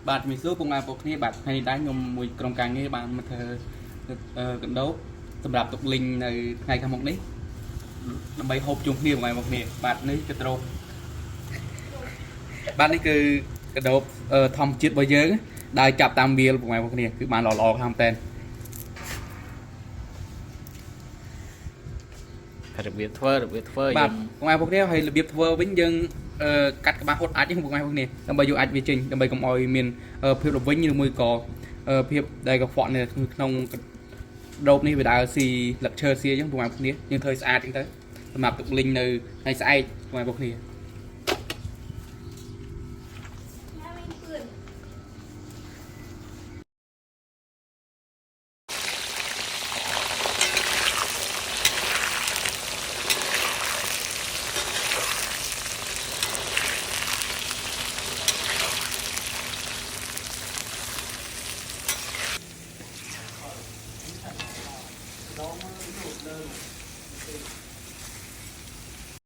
បាទមីស៊ូពងឡាពួកគ្នាបាទថ្ងៃនេះដែរខ្ញុំមួយក្រុមការងារបានមកធ្វើកណ្ដោបសម្រាប់ទុកលីងនៅថ្ងៃខាងមុខនេះដើម្បីហូបជុំគ្នាបងប្អូនគ្នាបាទនេះកណ្ដោបបាទនេះគឺកណ្ដោបធម្មជាតិរបស់យើងដែលចាប់តាមវាលបងប្អូនគ្នាគឺបានល្អខាងតែនរបៀបធ្វើបាទបងប្អូនគ្នាហើយរបៀបធ្វើវិញយើងកាត់ក្បាលហត់អាចហ្នឹងបងប្អូនគ្នាដើម្បីយកអាចវាចេញដើម្បីកុំឲ្យមានភាពរវិញឬមួយក៏ភាពដែលកខ្វក់នៅក្នុងដូបនេះវាដើរស៊ីលឹកឈើស៊ីអញ្ចឹងបងប្អូនគ្នាយើងធ្វើស្អាតអញ្ចឹងទៅសម្រាប់ទុកលីងនៅថ្ងៃស្អែកបងប្អូនគ្នា